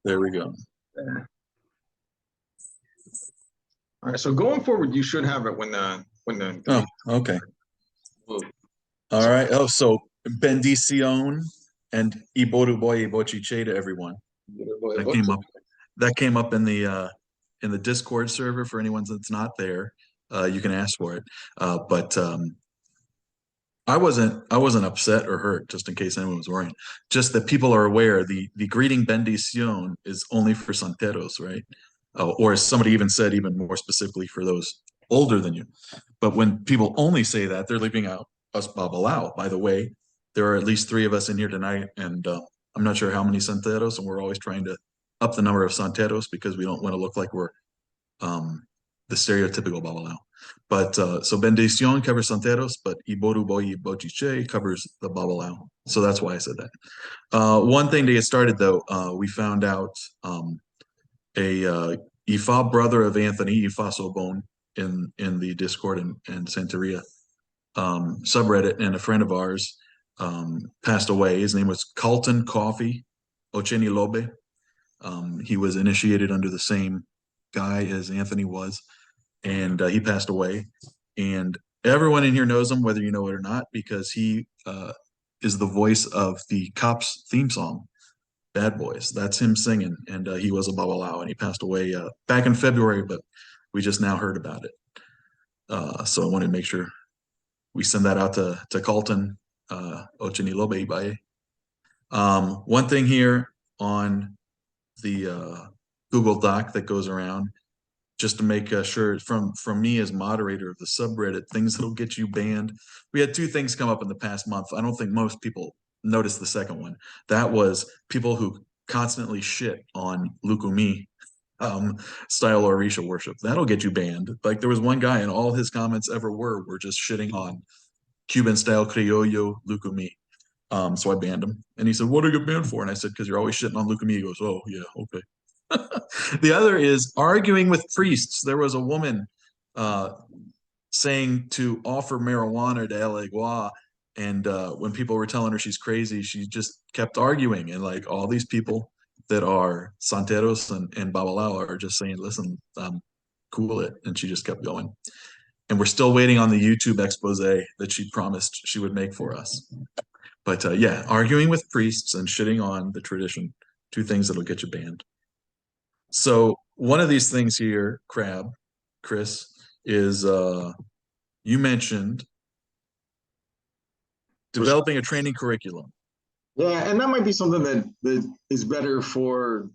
There we go. There. All right, so going forward, you should have it when the Oh, okay. All All right. Oh, so Bendición and Iboruboy Ibochiche to everyone. That came up. That came up in the Discord server for anyone that's not there. You can ask for it. But I wasn't upset or hurt, just in case anyone was worrying. Just that people are aware the greeting bendición is only for santeros, right? Or as somebody even said, even more specifically for those older than you. But when people only say that, they're leaving out us babalao. By the way, there are at least three of us in here tonight, and I'm not sure how many santeros, and we're always trying to up the number of santeros because we don't want to look like we're the stereotypical babalao. But so bendición covers santeros, but iboru boy bochiche covers the babalao. So that's why I said that. One thing to get started though, we found out a Ifa brother of Anthony, Ifa Sobon, in the Discord and Santeria subreddit, and a friend of ours passed away. His name was Carlton Coffee Ocheni Lobe. He was initiated under the same guy as Anthony was, and he passed away. And everyone in here knows him, whether you know it or not, because he is the voice of the Cops theme song, Bad Boys. That's him singing, and he was a babalao, and he passed away back in February, but we just now heard about it. So I wanted to make sure we send that out to Carlton Ochenilobe Ibaye. One thing here on the Google Doc that goes around, just to make sure from me as moderator of the subreddit, things that'll get you banned. We had two things come up in the past month. I don't think most people noticed the second one. That was people who constantly shit on Lukumi style Orisha worship. That'll get you banned. Like there was one guy and all his comments ever were just shitting on Cuban style criollo Lukumi. So I banned him. And he said, "What do I get banned for?" And I said, "Because you're always shitting on Lukumi." He goes, "Oh, yeah, okay." The other is arguing with priests. There was a woman saying to offer marijuana to El Egua, and when people were telling her she's crazy, she just kept arguing. And like all these people that are santeros and babalao are just saying, "Listen, cool it," and she just kept going. And we're still waiting on the YouTube expose that she promised she would make for us. But yeah, arguing with priests and shitting on the tradition, two things that'll get you banned. So one of these things here, Chris, is you mentioned developing a training curriculum. Yeah, and that might be something that is better for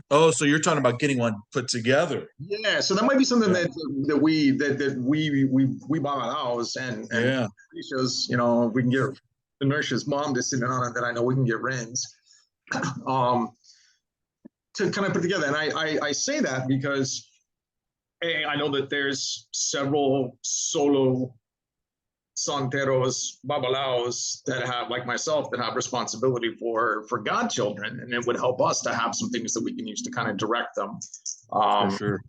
Oh, so you're talking about getting one put together. Yeah, so that might be something that we babalao and yeah. Shows, if we can get Inertia's mom to sit in on it, then I know we can get Ren's to kind of put together. And I say that because I know that there's several solo santeros, babalaos that have, like myself, that have responsibility for godchildren, and it would help us to have some things that we can use to kind of direct them. For sure.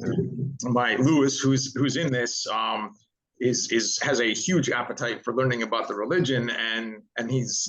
My Lewis, who's in this, has a huge appetite for learning about the religion, and he's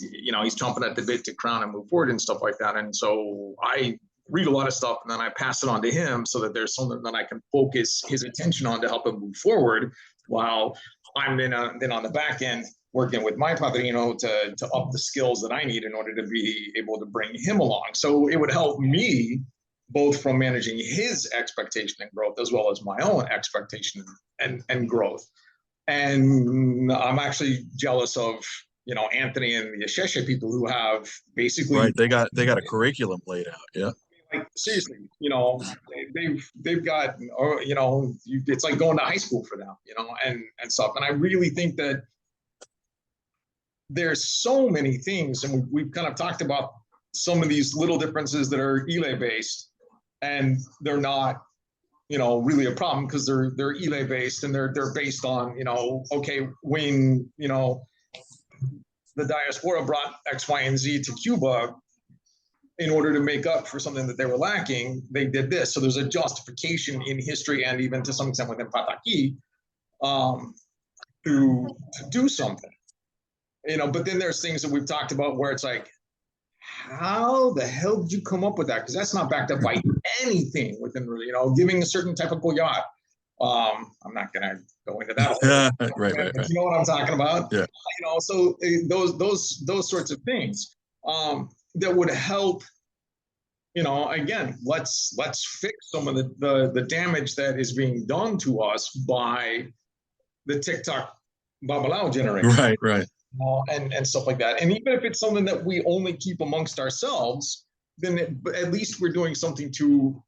chomping at the bit to crown and move forward and stuff like that. And so I read a lot of stuff and then I pass it on to him so that there's something that I can focus his attention on to help him move forward, while I'm then on the back end working with my padrino to up the skills that I need in order to be able to bring him along. So it would help me both from managing his expectation and growth as well as my own expectation and growth. And I'm actually jealous of Anthony and the Asheshe people who have basically right. They got a curriculum laid out. Yeah. Like seriously, they've got, it's like going to high school for them, and stuff. And I really think that there's so many things, and we've kind of talked about some of these little differences that are Ile based, and they're not, really a problem because they're Ile based and they're based on, okay, when the diaspora brought X, Y, and Z to Cuba, in order to make up for something that they were lacking, they did this. So there's a justification in history and even to some extent within Pataki to do something. But then there's things that we've talked about where it's like, how the hell did you come up with that? Because that's not backed up by anything within, giving a certain type of yacht. I'm not gonna go into that. Right. You know what I'm talking about? Yeah. So those sorts of things that would help. Again, let's fix some of the damage that is being done to us by the TikTok Babalao generation. Right. And stuff like that. And even if it's something that we only keep amongst ourselves, then at least we're doing something to,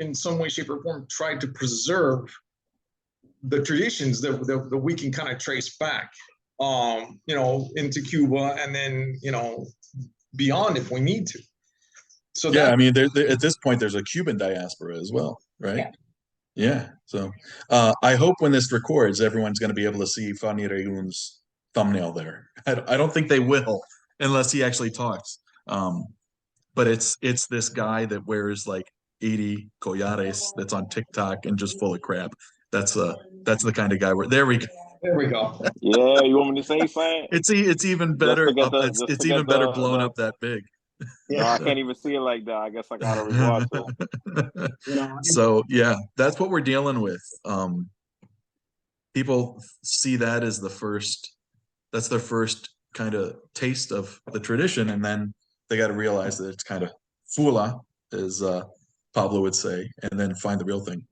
in some way, shape, or form, try to preserve the traditions that we can kind of trace back, into Cuba and then, beyond if we need to. So yeah, I mean, at this point, there's a Cuban diaspora as well, right? Yeah. So I hope when this records, everyone's going to be able to see Fanny Reun's thumbnail there. I don't think they will unless he actually talks. But it's this guy that wears like 80 collares that's on TikTok and just full of crap. That's the kind of guy where there we go. There we go. Yeah, you want me to say something? It's even Just better forget up. the It's even better blown up that big. No, I can't even see it like that. I guess I gotta rewatch it. So yeah, that's what we're dealing with. People see that as that's their first kind of taste of the tradition, and then they got to realize that it's kind of fula, as Pablo would say, and then find the real thing.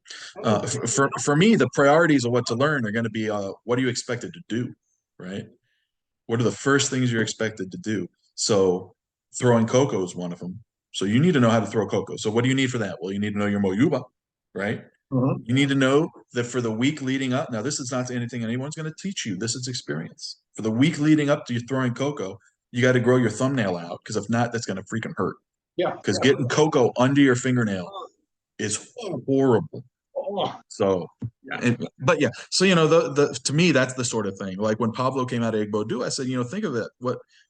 For me, the priorities of what to learn are going to be what are you expected to do, right? What are the first things you're expected to do? So throwing cocoa is one of them. So you need to know how to throw cocoa. So what do you need for that? Well, you need to know your moyuba, right? You need to know that for the week leading up. Now, this is not anything anyone's going to teach you. This is experience. For the week leading up to you throwing cocoa, you got to grow your thumbnail out, because if not, that's going to freaking hurt. Yeah. Because getting cocoa under your fingernail is horrible. So, but yeah, so the to me that's the sort of thing. Like when Pablo came out of Igbo I said, think of it.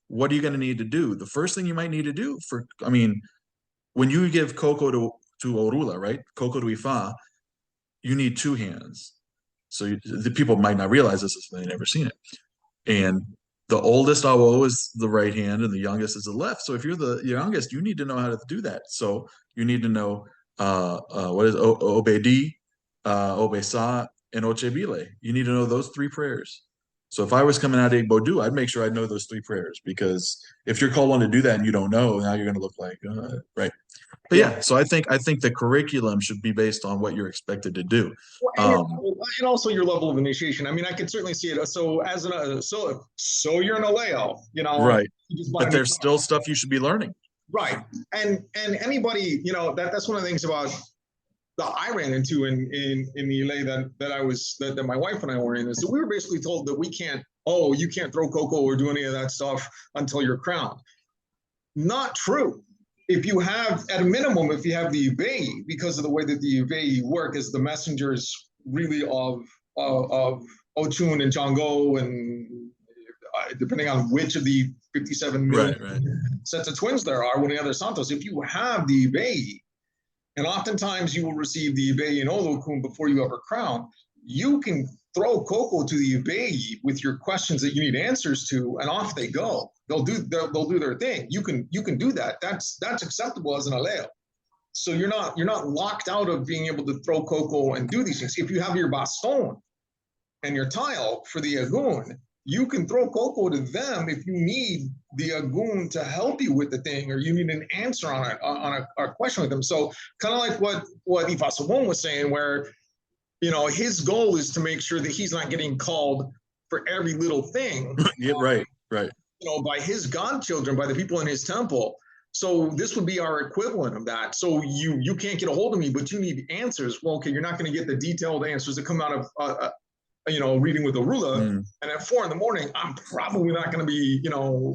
What are you going to need to do? The first thing you might need to do when you give cocoa to Orula, right? Cocoa to Ifa, you need two hands. So the people might not realize this if they've never seen it. And the oldest awo is the right hand, and the youngest is the left. So if you're the youngest, you need to know how to do that. So you need to know what is Obedi, Obesa, and Ochebile. You need to know those three prayers. So if I was coming out of Igbo, I'd make sure I know those three prayers, because if you're called on to do that and you don't know, now you're going to look like right. But yeah, so I think the curriculum should be based on what you're expected to do, and also your level of initiation. I mean, I could certainly see it. So so you're an Aleo, right? But there's still stuff you should be learning, right? And anybody, that's one of the things about that I ran into in the LA that my wife and I were in, is that we were basically told that you can't throw cocoa or do any of that stuff until you're crowned. Not true. If you have, at a minimum, if you have the Yubei, because of the way that the Yubei work as the messengers really of Ochun and Chango, and depending on which of the 57 million sets of twins there are, one of the other Santos, if you have the Yubei, and oftentimes you will receive the Yubei in Olokun before you ever crown, you can throw cocoa to the Yubei with your questions that you need answers to, and off they go. They'll do their thing. You can do that. That's acceptable as an aleo. So you're not locked out of being able to throw cocoa and do these things. If you have your baston and your tile for the agun, you can throw cocoa to them if you need the agun to help you with the thing, or you need an answer on a question with them. So kind of like what Ifasobon was saying, where his goal is to make sure that he's not getting called for every little thing. Yeah, right. By his godchildren, by the people in his temple. So this would be our equivalent of that. So you can't get a hold of me, but you need answers. Well, okay, you're not going to get the detailed answers that come out of reading with Orula. And at 4 a.m, I'm probably not going to be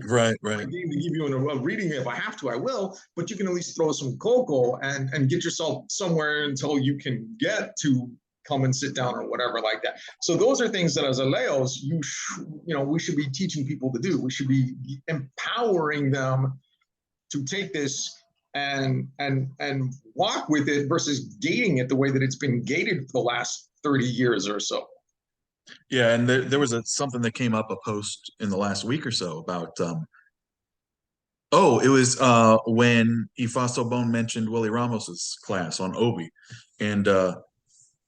right to give you a reading. If I have to, I will. But you can at least throw some cocoa and get yourself somewhere until you can get to come and sit down or whatever like that. So those are things that as aleos, we should be teaching people to do. We should be empowering them to take this and walk with it versus gating it the way that it's been gated for the last 30 years or so. Yeah, and there was something that came up, a post in the last week or so about Oh, it was when Ifaso Bone mentioned Willie Ramos's class on Obi, and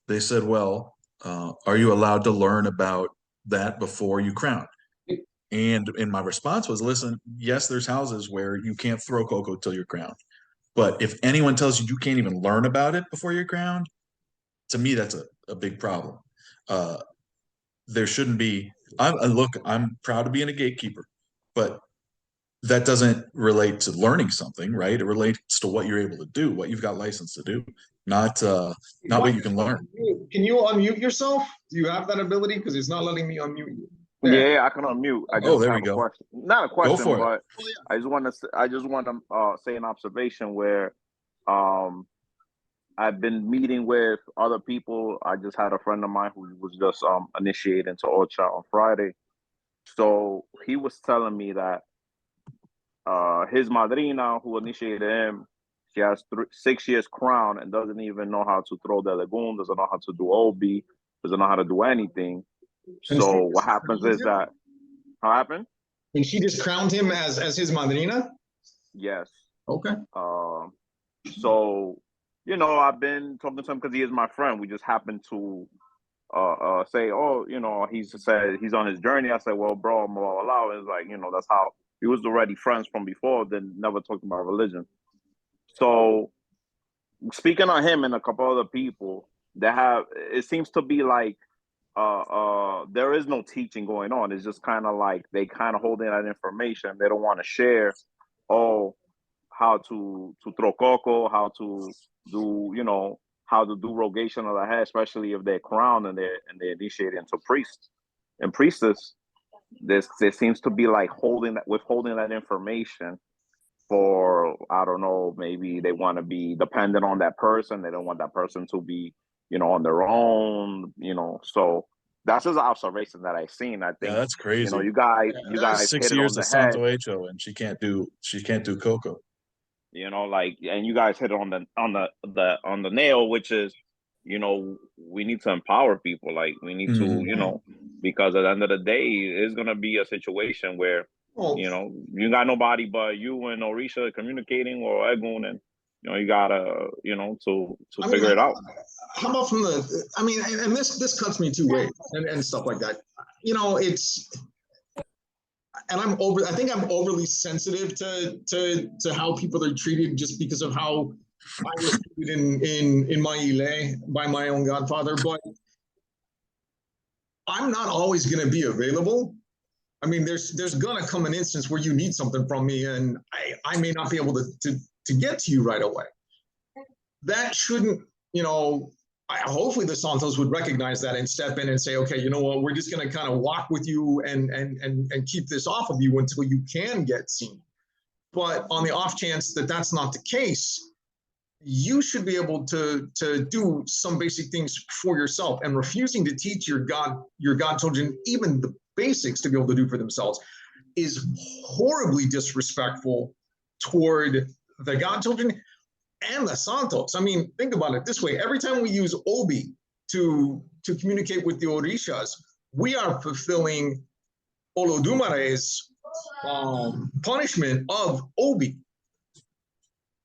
they said, "Well, are you allowed to learn about that before you crown?" And my response was, "Listen, yes, there's houses where you can't throw cocoa till you're crowned, but if anyone tells you you can't even learn about it before you're crowned, to me that's a big problem. Uh, there shouldn't be. Look, I'm proud of being a gatekeeper, but that doesn't relate to learning something, right? It relates to what you're able to do, what you've got license to do, not what you can learn." Can you unmute yourself? Do you have that ability? Because it's not letting me unmute you. There. Yeah, I can unmute. I Oh, just there we have a go. question. Not a Go question, for it. but I just want to say an observation where um I've been meeting with other people. I just had a friend of mine who was just initiated into Ocha on Friday. So he was telling me that his madrina who initiated him, she has 6 years crown and doesn't even know how to throw the lagoon, doesn't know how to do OB, doesn't know how to do anything. And she So what just happens crowned is him? that how happened? And she just crowned him as his madrina? Yes. Okay. Um, so I've been talking to him because he is my friend. We just happened to say, oh, he's said he's on his journey. I said, well, bro, I'm all allowed. It's like, that's how he was already friends from before, then never talked about religion. So speaking on him and a couple other people that have, it seems to be like there is no teaching going on. It's just kind of like they kind of holding that information. They don't want to share, oh, how to throw coco, how to do, how to do rogation of the head, especially if they're crowned and they're initiated into priest and priestess. There seems to be like withholding that information for, I don't know, maybe they want to be dependent on that person. They don't want that person to be, on their own, So that's just an observation that I've seen. I Yeah, think, that's crazy. you guys That's, Six hit it on years the of head. Santo Hecho, and she can't do cocoa. Like, and you guys hit it on the nail, which is, we need to empower people. Like, we need to, Mhm. because at the end of the day, it's gonna be a situation where, well, you got nobody but you and Orisha communicating or Egun, and you gotta, to I mean, figure it out. how about from the, I mean, and this cuts me two ways and stuff like that. It's, and I think I'm overly sensitive to how people are treated just because of how I was treated in my Ile by my own godfather. But I'm not always going to be available. I mean, there's gonna come an instance where you need something from me, and I may not be able to get to you right away. That shouldn't, hopefully the Santos would recognize that and step in and say, okay, you know what, we're just going to kind of walk with you and keep this off of you until you can get seen. But on the off chance that that's not the case, you should be able to do some basic things for yourself. And refusing to teach your godchildren even the basics to be able to do for themselves is horribly disrespectful toward the godchildren and the Santos. I mean, think about it this way: every time we use Obi to communicate with the Orishas, we are fulfilling Olodumare's punishment of Obi.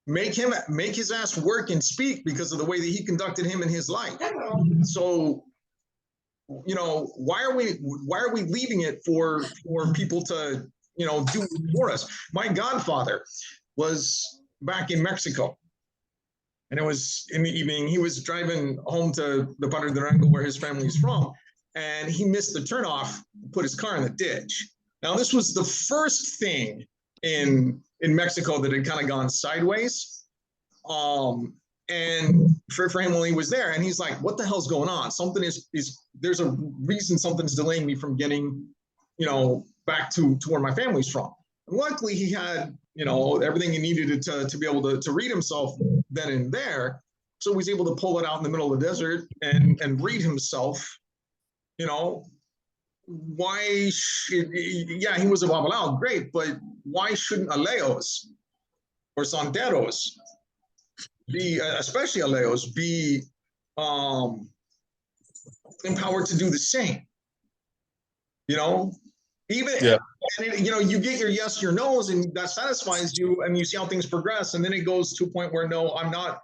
Make his ass work and speak because of the way that he conducted him in his life. So, why are we leaving it for people to do it for us? My godfather was back in Mexico, and it was in the evening. He was driving home to the Padre Durango, where his family's from, and he missed the turnoff, put his car in the ditch. Now, this was the first thing in Mexico that had kind of gone sideways. And for him, when he was there, and he's like, "What the hell's going on? Something is there's a reason something's delaying me from getting, back to where my family's from." And luckily, he had everything he needed to be able to read himself then and there. So he was able to pull it out in the middle of the desert and read himself. Why should, yeah, he was a Babalao, great, but why shouldn't Aleos or Santeros be, especially Aleos, be empowered to do the same? Even Yeah. and it, you get your yes, your no's, and that satisfies you, and you see how things progress, and then it goes to a point where no, I'm not.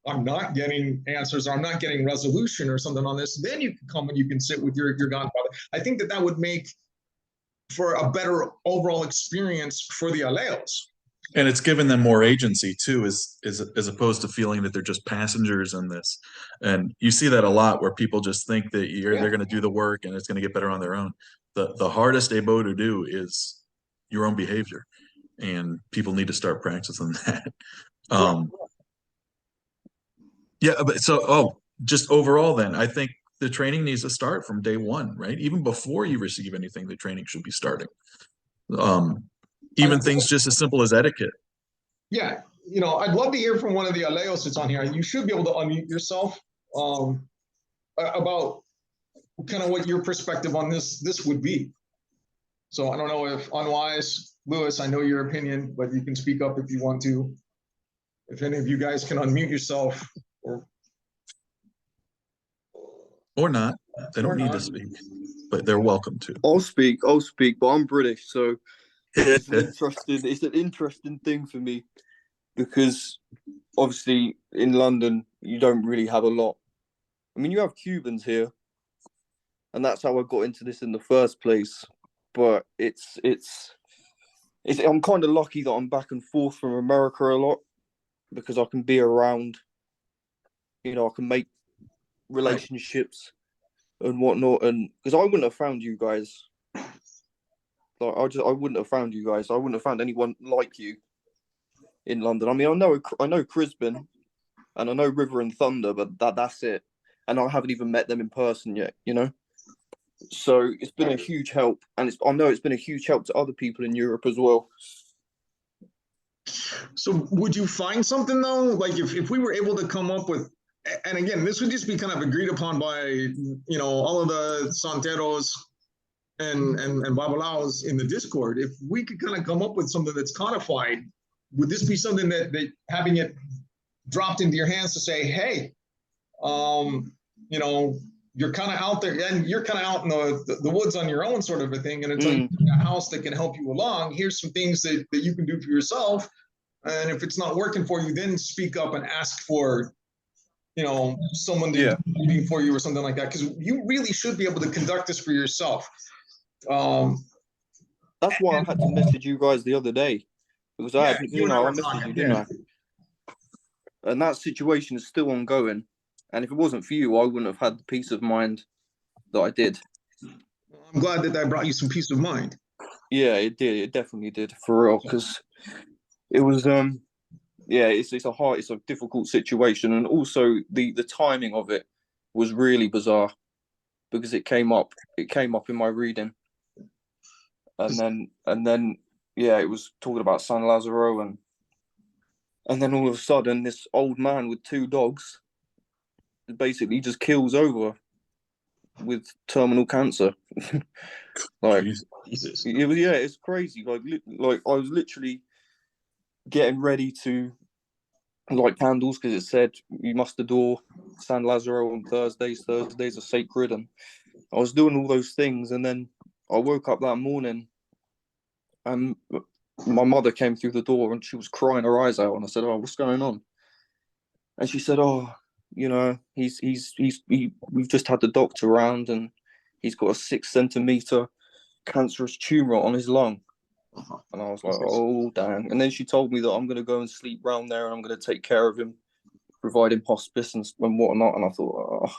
I'm not getting answers, or I'm not getting resolution or something on this. Then you can come and you can sit with your godfather. I think that would make for a better overall experience for the aleos. And it's given them more agency too, as opposed to feeling that they're just passengers in this. And you see that a lot where people just think that they're going to do the work and it's going to get better on their own. The hardest abo to do is your own behavior, and people need to start practicing that. Yeah, but just overall, then I think the training needs to start from day one, right? Even before you receive anything, the training should be starting. Even things just as simple as etiquette. Yeah, I'd love to hear from one of the aleos that's on here. You should be able to unmute yourself about kind of what your perspective on this would be. So I don't know if unwise, Lewis, I know your opinion, but you can speak up if you want to. If any of you guys can unmute yourself, or not, they don't need to speak, but they're welcome to. I'll speak, but I'm British, so it's an interesting thing for me, because obviously in London you don't really have a lot. I mean, you have Cubans here, and that's how I got into this in the first place. But I'm kind of lucky that I'm back and forth from America a lot, because I can be around, I can make relationships and whatnot, and because I wouldn't have found you guys. Like, I wouldn't have found you guys. I wouldn't have found anyone like you in London. I mean, I know Crisbin, and I know River and Thunder, but that's it. And I haven't even met them in person yet, So it's been a huge help, and I know it's been a huge help to other people in Europe as well. So would you find something though? Like if we were able to come up with, and again, this would just be kind of agreed upon by, all of the Santeros and Babalaos in the Discord. If we could kind of come up with something that's codified, would this be something that having it dropped into your hands to say, hey, you're kind of out there and you're kind of out in the woods on your own, sort of a thing. And it's like a house that can help you along. Here's some things that you can do for yourself. And if it's not working for you, then speak up and ask for, someone to do something for you or something like that. Because you really should be able to conduct this for yourself. That's why I had to message you guys the other day, because I messaged you, didn't I? And that situation is still ongoing. And if it wasn't for you, I wouldn't have had the peace of mind that I did. I'm glad that brought you some peace of mind. Yeah, it did. It definitely did, for real. Because it was, it's a difficult situation, and also the timing of it was really bizarre, because it came up in my reading, and then it was talking about San Lazaro, and then all of a sudden this old man with 2 dogs basically just kills over with terminal cancer. Like, Jesus. It's crazy. Like I was literally getting ready to light candles, because it said you must adore San Lazaro on Thursdays. Thursdays are sacred, and I was doing all those things, and then I woke up that morning, and my mother came through the door, and she was crying her eyes out, and I said, "Oh, what's going on?" And she said, "Oh, we've just had the doctor around, and he's got a 6-centimeter cancerous tumor on his lung." And I was like, "Oh, dang." And then she told me that I'm going to go and sleep round there, and I'm going to take care of him, provide him hospice and whatnot. And I thought,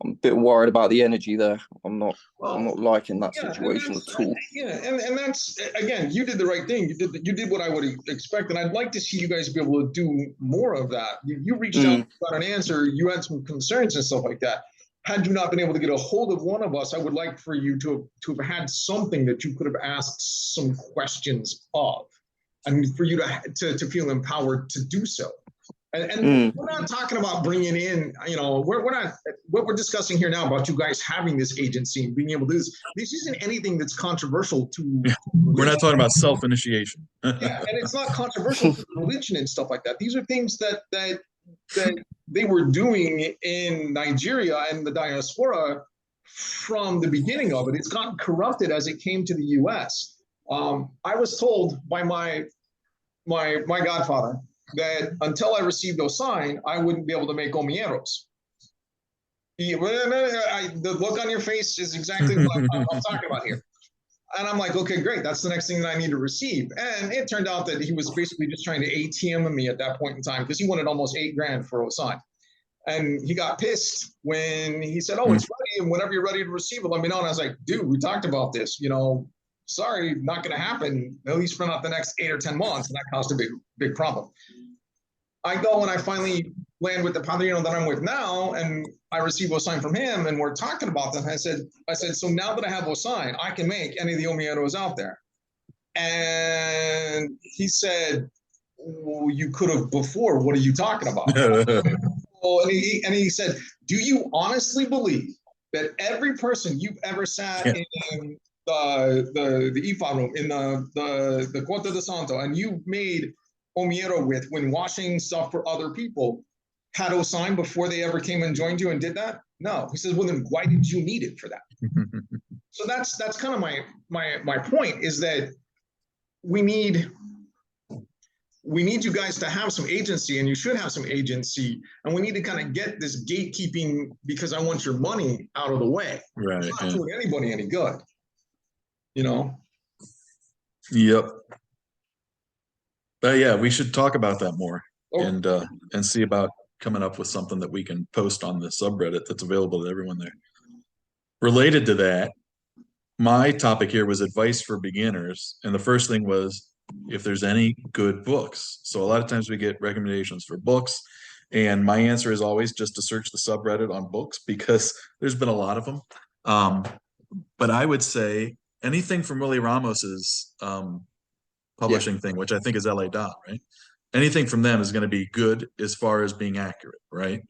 I'm a bit worried about the energy there. I'm not liking that situation at all. Yeah, and that's, again, you did the right thing. You did what I would expect, and I'd like to see you guys be able to do more of that. You reached out, got an answer. You had some concerns and stuff like that. Had you not been able to get a hold of one of us, I would like for you to have had something that you could have asked some questions of, and for you to feel empowered to do so. And we're not talking about bringing in, we're not, what we're discussing here now about you guys having this agency and being able to do this. This isn't anything that's controversial to. We're not talking about self-initiation. Yeah, and it's not controversial to religion and stuff like that. These are things that they were doing in Nigeria and the diaspora from the beginning of it. It's gotten corrupted as it came to the U.S. I was told by my godfather that until I received Osign, I wouldn't be able to make omieros. The look on your face is exactly what I'm talking about here. And I'm like, okay, great. That's the next thing that I need to receive. And it turned out that he was basically just trying to ATM me at that point in time because he wanted almost $8,000 for Osign. And he got pissed when he said, oh, it's ready. And whenever you're ready to receive it, let me know. And I was like, dude, we talked about this, sorry, not going to happen, at least for not the next 8 or 10 months. And that caused a big problem. I go and I finally land with the padrino that I'm with now, and I receive Osign from him, and we're talking about them. I said, so now that I have Osign, I can make any of the omieros out there. And he said, well, you could have before. What are you talking about? And he said, do you honestly believe that every person you've ever sat in the IFA room, in the Corte de Santo, and you made omiero with when washing stuff for other people, had Osign before they ever came and joined you and did that? No. He says, well, then why did you need it for that? So that's kind of my point, is that we need you guys to have some agency, and you should have some agency, and we need to kind of get this gatekeeping because I want your money out of the way. Right. It's not doing anybody any good. Yep. But yeah, we should talk about that more and see about coming up with something that we can post on the subreddit that's available to everyone there. Related to that, my topic here was advice for beginners. And the first thing was if there's any good books. So a lot of times we get recommendations for books. And my answer is always just to search the subreddit on books because there's been a lot of them. But I would say anything from Willie Ramos's publishing thing, which I think is LA Dot, right? Anything from them is going to be good as far as being accurate, right?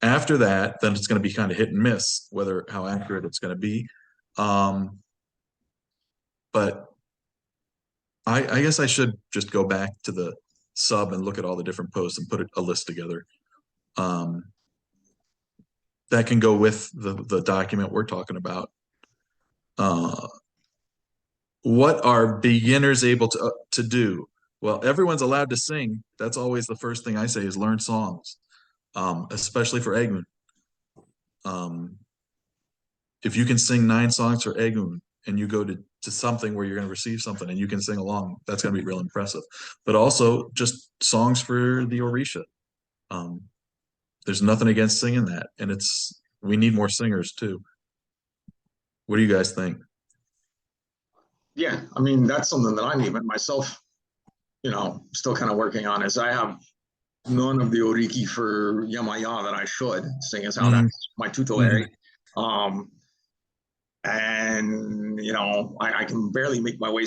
After that, then it's going to be kind of hit and miss how accurate it's going to be. But I guess I should just go back to the sub and look at all the different posts and put a list together. That can go with the document we're talking about. What are beginners able to do? Well, everyone's allowed to sing. That's always the first thing I say is learn songs, especially for Egun. If you can sing 9 songs for Egun and you go to something where you're going to receive something and you can sing along, that's going to be real impressive. But also just songs for the Orisha. There's nothing against singing that. And we need more singers too. What do you guys think? Yeah, I mean, that's something that I'm even myself, still kind of working on, is I have none of the Oriki for Yamaya that I should, seeing as how that's my tutelary. And, I can barely make my way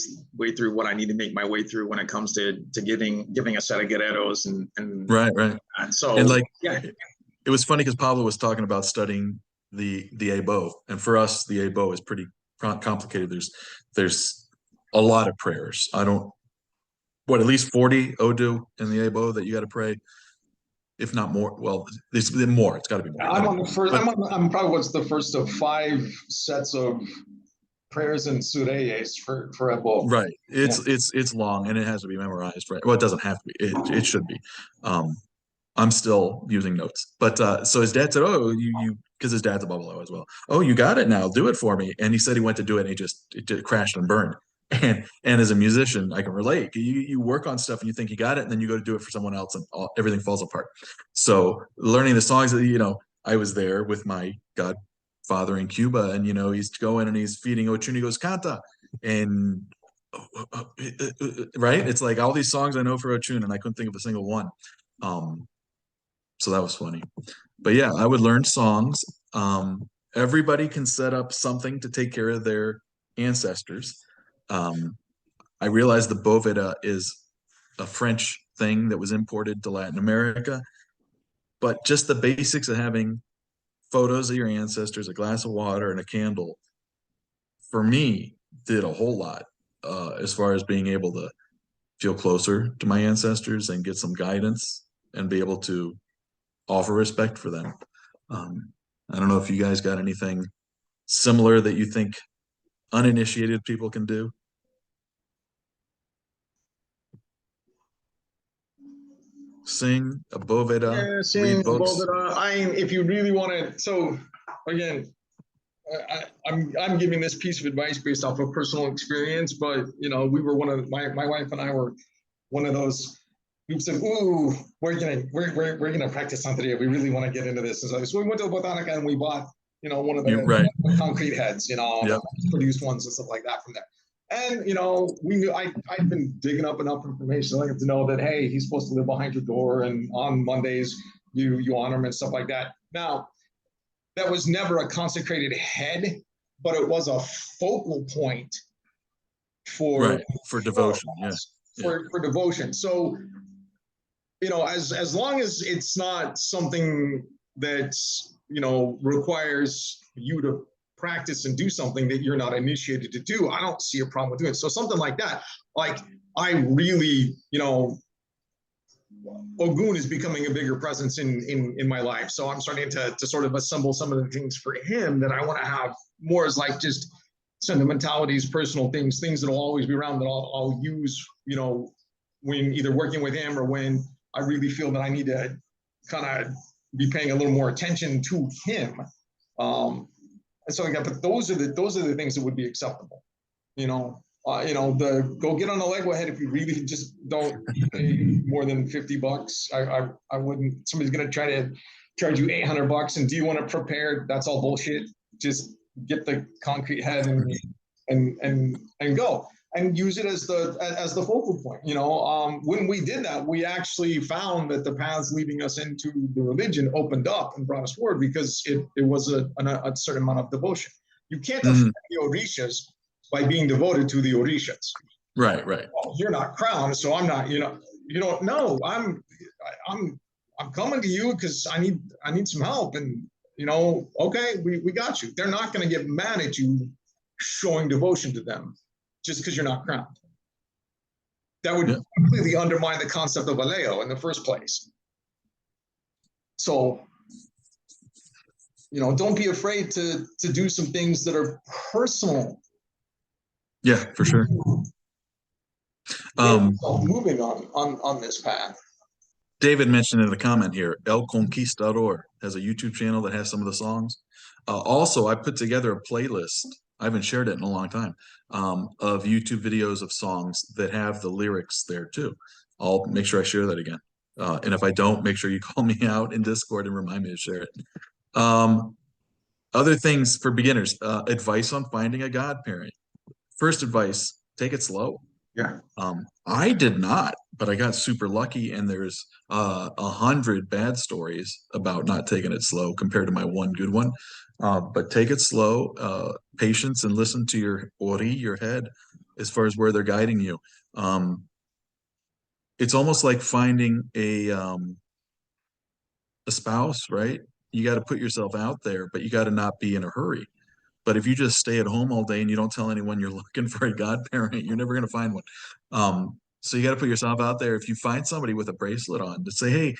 through what I need to make my way through when it comes to giving a set of guerreros and right. And so, it was funny because Pablo was talking about studying the abo, and for us, the abo is pretty complicated. There's a lot of prayers. At least 40 Odu in the abo that you got to pray, if not more. Well, there's more. It's got to be more. I'm on the first. I'm probably what's the first of 5 sets of prayers and sureyes for abo. Right. It's long and it has to be memorized. Right. Well, it doesn't have to be. It should be. I'm still using notes, but so his dad said, "Oh, you." Because his dad's a Buffalo as well. Oh, you got it now. Do it for me. And he said he went to do it, and it just crashed and burned. And as a musician, I can relate. You work on stuff and you think you got it, and then you go to do it for someone else, and everything falls apart. So learning the songs that I was there with my godfather in Cuba, and he's going and he's feeding Ochun. He goes canta, and right. It's like all these songs I know for Ochun, and I couldn't think of a single one. So that was funny. But yeah, I would learn songs. Everybody can set up something to take care of their ancestors. I realized the boveda is a French thing that was imported to Latin America, but just the basics of having photos of your ancestors, a glass of water, and a candle, for me, did a whole lot as far as being able to feel closer to my ancestors and get some guidance and be able to offer respect for them. I don't know if you guys got anything similar that you think uninitiated people can do. Sing a boveda, Yeah, read seeing books. if you really want to, so again, I'm giving this piece of advice based off of personal experience, but you know, we were my wife and I were one of those groups of, ooh, we're gonna practice Santeria. We really want to get into this. And so we went to Botanica and we bought, you know, one of You're right. the concrete heads, you know, Yep. the produced ones and stuff like that from there. And you know, we knew I'd been digging up enough information to know that hey, he's supposed to live behind your door, and on Mondays you honor him and stuff like that. Now, that was never a consecrated head, but it was a focal point for devotion. For devotion. So, you know, as long as it's not something that, you know, requires you to practice and do something that you're not initiated to do, I don't see a problem with doing it. So something like that, like I really, you know, Ogun is becoming a bigger presence in my life. So I'm starting to sort of assemble some of the things for him that I want to have more as like just sentimentalities, personal things that'll always be around that I'll use, you know, when either working with him or when I really feel that I need to kind of be paying a little more attention to him. And so again, but those are the things that would be acceptable, you know. The go get on the Lego head if you really just don't pay more than $50. I wouldn't. Somebody's gonna try to charge you $800, and do you want to prepare? That's all bullshit. Just get the concrete head and go and use it as the focal point. You know, when we did that, we actually found that the paths leading us into the religion opened up and brought us forward because it was a certain amount of devotion. You can't affect the Orishas by being devoted to the Orishas. Right. Well, you're not crowned, so I'm not. You know, you don't know. I'm coming to you because I need some help, and you know, okay, we got you. They're not going to get mad at you showing devotion to them just because you're not crowned. That would completely undermine the concept of aleo in the first place. So, you know, don't be afraid to do some things that are personal. Yeah, for sure. So moving on this path. David mentioned in the comment here, El Conquistador has a YouTube channel that has some of the songs. Also, I put together a playlist. I haven't shared it in a long time, of YouTube videos of songs that have the lyrics there too. I'll make sure I share that again. And if I don't, make sure you call me out in Discord and remind me to share it. Other things for beginners, advice on finding a godparent. First advice, take it slow. Yeah. I did not, but I got super lucky, and there's 100 bad stories about not taking it slow compared to my one good one. But take it slow, patience, and listen to your ori, your head, as far as where they're guiding you. It's almost like finding a spouse, right? You got to put yourself out there, but you got to not be in a hurry. But if you just stay at home all day and you don't tell anyone you're looking for a godparent, you're never going to find one. So you got to put yourself out there. If you find somebody with a bracelet on, to say, hey,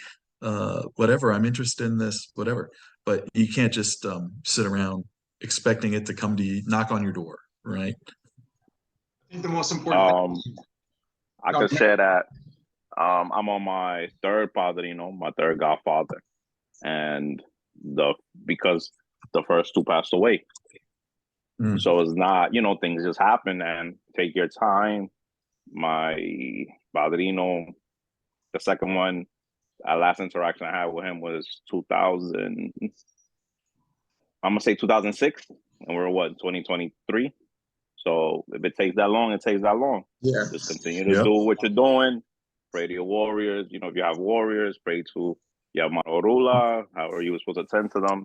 whatever, I'm interested in this, whatever. But you can't just sit around expecting it to come to you, knock on your door, right? I think the most important I could share that I'm on my third padrino, my third godfather, and because the first two passed away. So it's not, you know, things just happen, and take your time. My padrino, the second one, last interaction I had with him was 2000. I'm gonna say 2006, and we're what, 2023. So if it takes that long, it takes that long. Yeah. Just continue to do what you're doing. Pray to your warriors. You know, if you have warriors, pray to Yamarorula, however you were supposed to tend to them.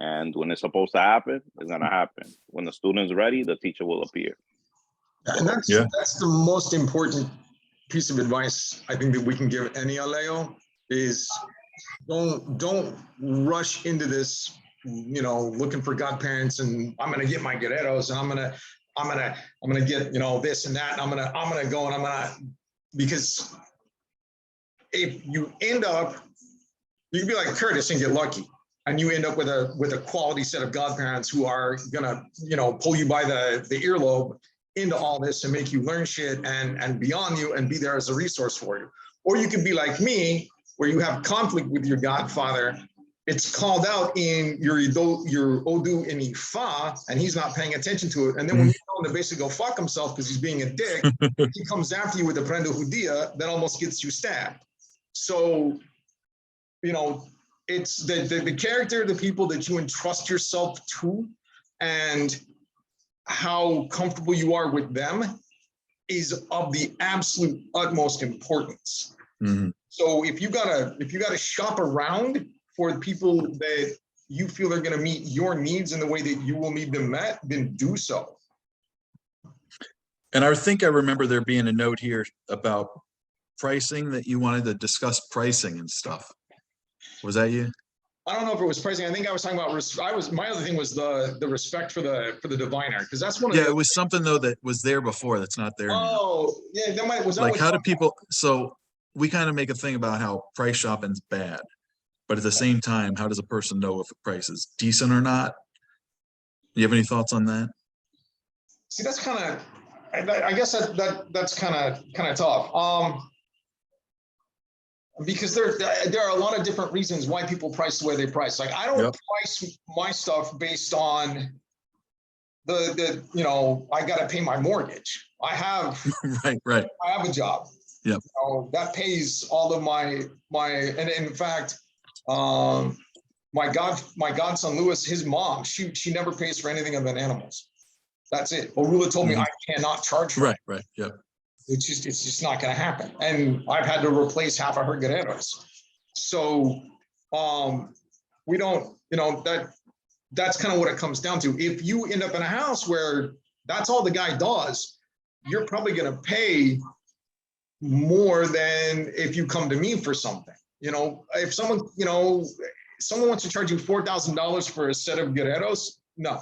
And when it's supposed to happen, it's gonna happen. When the student's ready, the teacher will appear. And that's the most important piece of advice I think that we can give any aleo is don't rush into this, you know, looking for godparents and I'm gonna get my guerreros and I'm gonna get, you know, this and that and I'm gonna go and because if you end up, you can be like Curtis and get lucky. and you end up with a quality set of godparents who are gonna, pull you by the earlobe into all this and make you learn shit and be on you and be there as a resource for you. Or you could be like me, where you have conflict with your godfather. It's called out in your Odu in Ifa, and he's not paying attention to it. And then when you tell him to basically go fuck himself because he's being a dick, he comes after you with a prenda judia that almost gets you stabbed. So, it's the character of the people that you entrust yourself to and how comfortable you are with them is of the absolute utmost importance. Mm-hmm. So if you gotta shop around for people that you feel are gonna meet your needs in the way that you will need them met, then do so. And I think I remember there being a note here about pricing, that you wanted to discuss pricing and stuff. Was that you? I don't know if it was pricing. I think I was talking about. My other thing was the respect for the diviner, because that's one of. Yeah, it was something though that was there before that's not there now. Oh, yeah, that might was like how do people? So we kind of make a thing about how price shopping's bad, but at the same time, how does a person know if a price is decent or not? Do you have any thoughts on that? See, that's kind of. I guess that's kind of tough. Because there are a lot of different reasons why people price the way they price. Like I don't price my stuff based on I got to pay my mortgage. I have right. I have a job. Yeah. That pays all of my and in fact, my godson Lewis, his mom, she never pays for anything other than animals. That's it. Orula told me I cannot charge for it. Right. Yeah. It's just not going to happen. And I've had to replace half of her guerreros. So we don't, that's kind of what it comes down to. If you end up in a house where that's all the guy does, you're probably going to pay more than if you come to me for something. If someone wants to charge you $4,000 for a set of guerreros, no.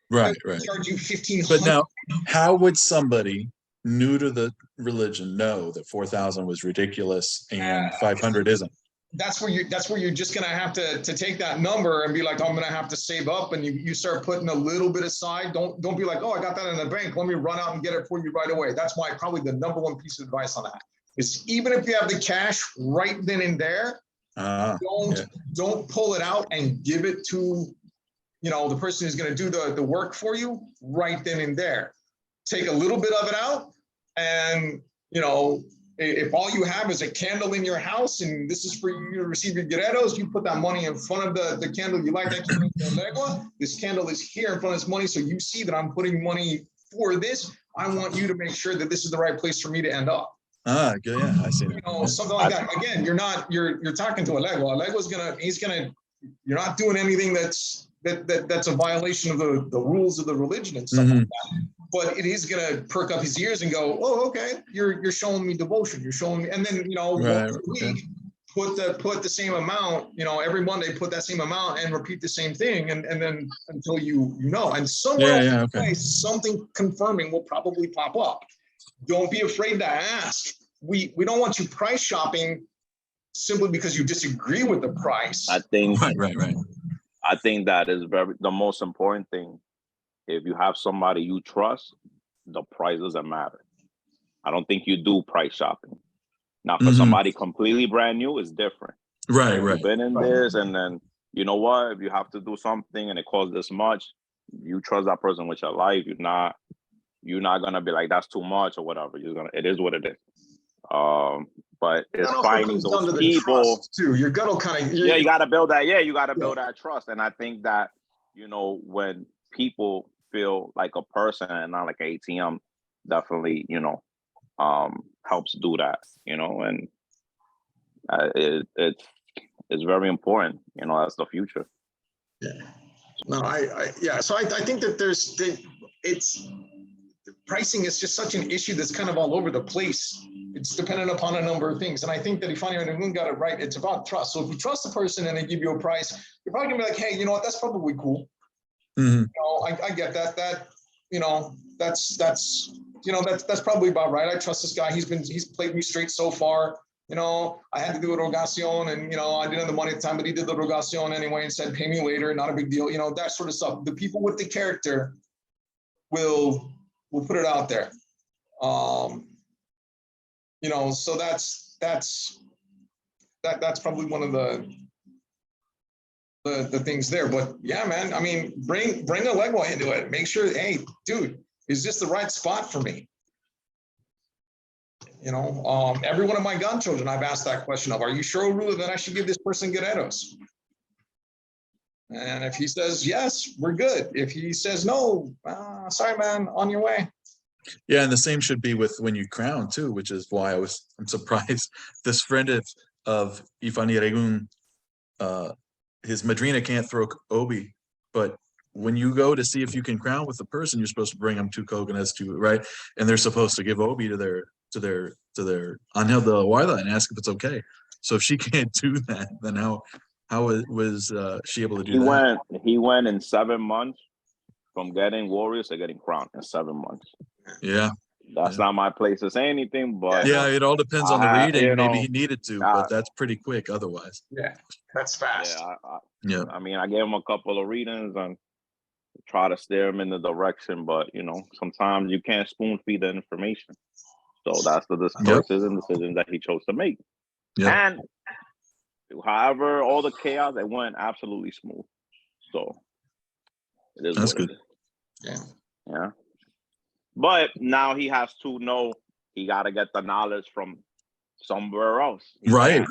Right. Charge you $1,500. But now, how would somebody new to the religion know that 4,000 was ridiculous and 500 isn't? That's where you're just gonna have to take that number and be like, I'm gonna have to save up, and you start putting a little bit aside. Don't be like, oh, I got that in the bank, let me run out and get it for you right away. That's why probably the number one piece of advice on that is, even if you have the cash right then and there, don't pull it out and give it to the person who's going to do the work for you right then and there. Take a little bit of it out, and if all you have is a candle in your house and this is for you to receive your guerreros, you put that money in front of the candle. You light that candle. This candle is here in front of this money, so you see that I'm putting money for this. I want you to make sure that this is the right place for me to end up. Good. Yeah, I see. Something like that. Again, you're talking to Alego. Alego's you're not doing anything that's a violation of the rules of the religion and stuff like that. But it is going to perk up his ears and go, oh, okay, you're showing me devotion. You're showing me, and then once a week, put the same amount. Every Monday, put that same amount and repeat the same thing, and then until and somewhere something confirming will probably pop up. Don't be afraid to ask. We don't want you price shopping simply because you disagree with the price. I think right. I think that is the most important thing. If you have somebody you trust, the price doesn't matter. I don't think you do price shopping. Now, for somebody completely brand new, it's different. Right. You've been in this, and then you know what? If you have to do something and it costs this much, you trust that person with your life. You're not gonna be like, that's too much or whatever. It is what it is. But it's finding those people too. Your gut will kind of you got to build that. Yeah, you got to build that trust. And I think that when people feel like a person and not like an ATM, definitely helps do that. And it's very important. That's the future. Yeah. No, So I think that it's pricing is just such an issue that's kind of all over the place. It's dependent upon a number of things. And I think that Ifeanyi and Moon got it right. It's about trust. So if you trust the person and they give you a price, you're probably gonna be like, hey, you know what? That's probably cool. I get that. That's probably about right. I trust this guy. He's played me straight so far. I had to do a rogacion, and I didn't have the money at the time, but he did the rogacion anyway and said, pay me later, not a big deal, that sort of stuff. The people with the character will put it out there. So that's probably one of the things there. But yeah, man, I mean, bring a legua into it. Make sure, hey, dude, is this the right spot for me? Every one of my godchildren, I've asked that question of, are you sure, Orula, that I should give this person guerreros? And if he says yes, we're good. If he says no, sorry, man, on your way. Yeah, and the same should be with when you crown too, which is why I'm surprised. This friend of Ifani Regun, his madrina can't throw obi, but when you go to see if you can crown with the person, you're supposed to bring them 2 coconuts to, right? And they're supposed to give obi to their Angel de la Guarda and ask if it's okay. So if she can't do that, then how was she able to do that? He went in 7 months from getting warriors to getting crowned in 7 months. Yeah. That's not my place to say anything, but yeah, it all depends on the reading. Maybe he needed to, but that's pretty quick otherwise. Yeah, that's fast. Yeah, I mean, I gave him a couple of readings and try to steer him in the direction, but sometimes you can't spoon feed the information. So that's the choices and decisions that he chose to make. Yep. And however, all the chaos, it went absolutely smooth. So it is that's what good. It is. Yeah. But now he has to know he got to get the knowledge from somewhere else. Right.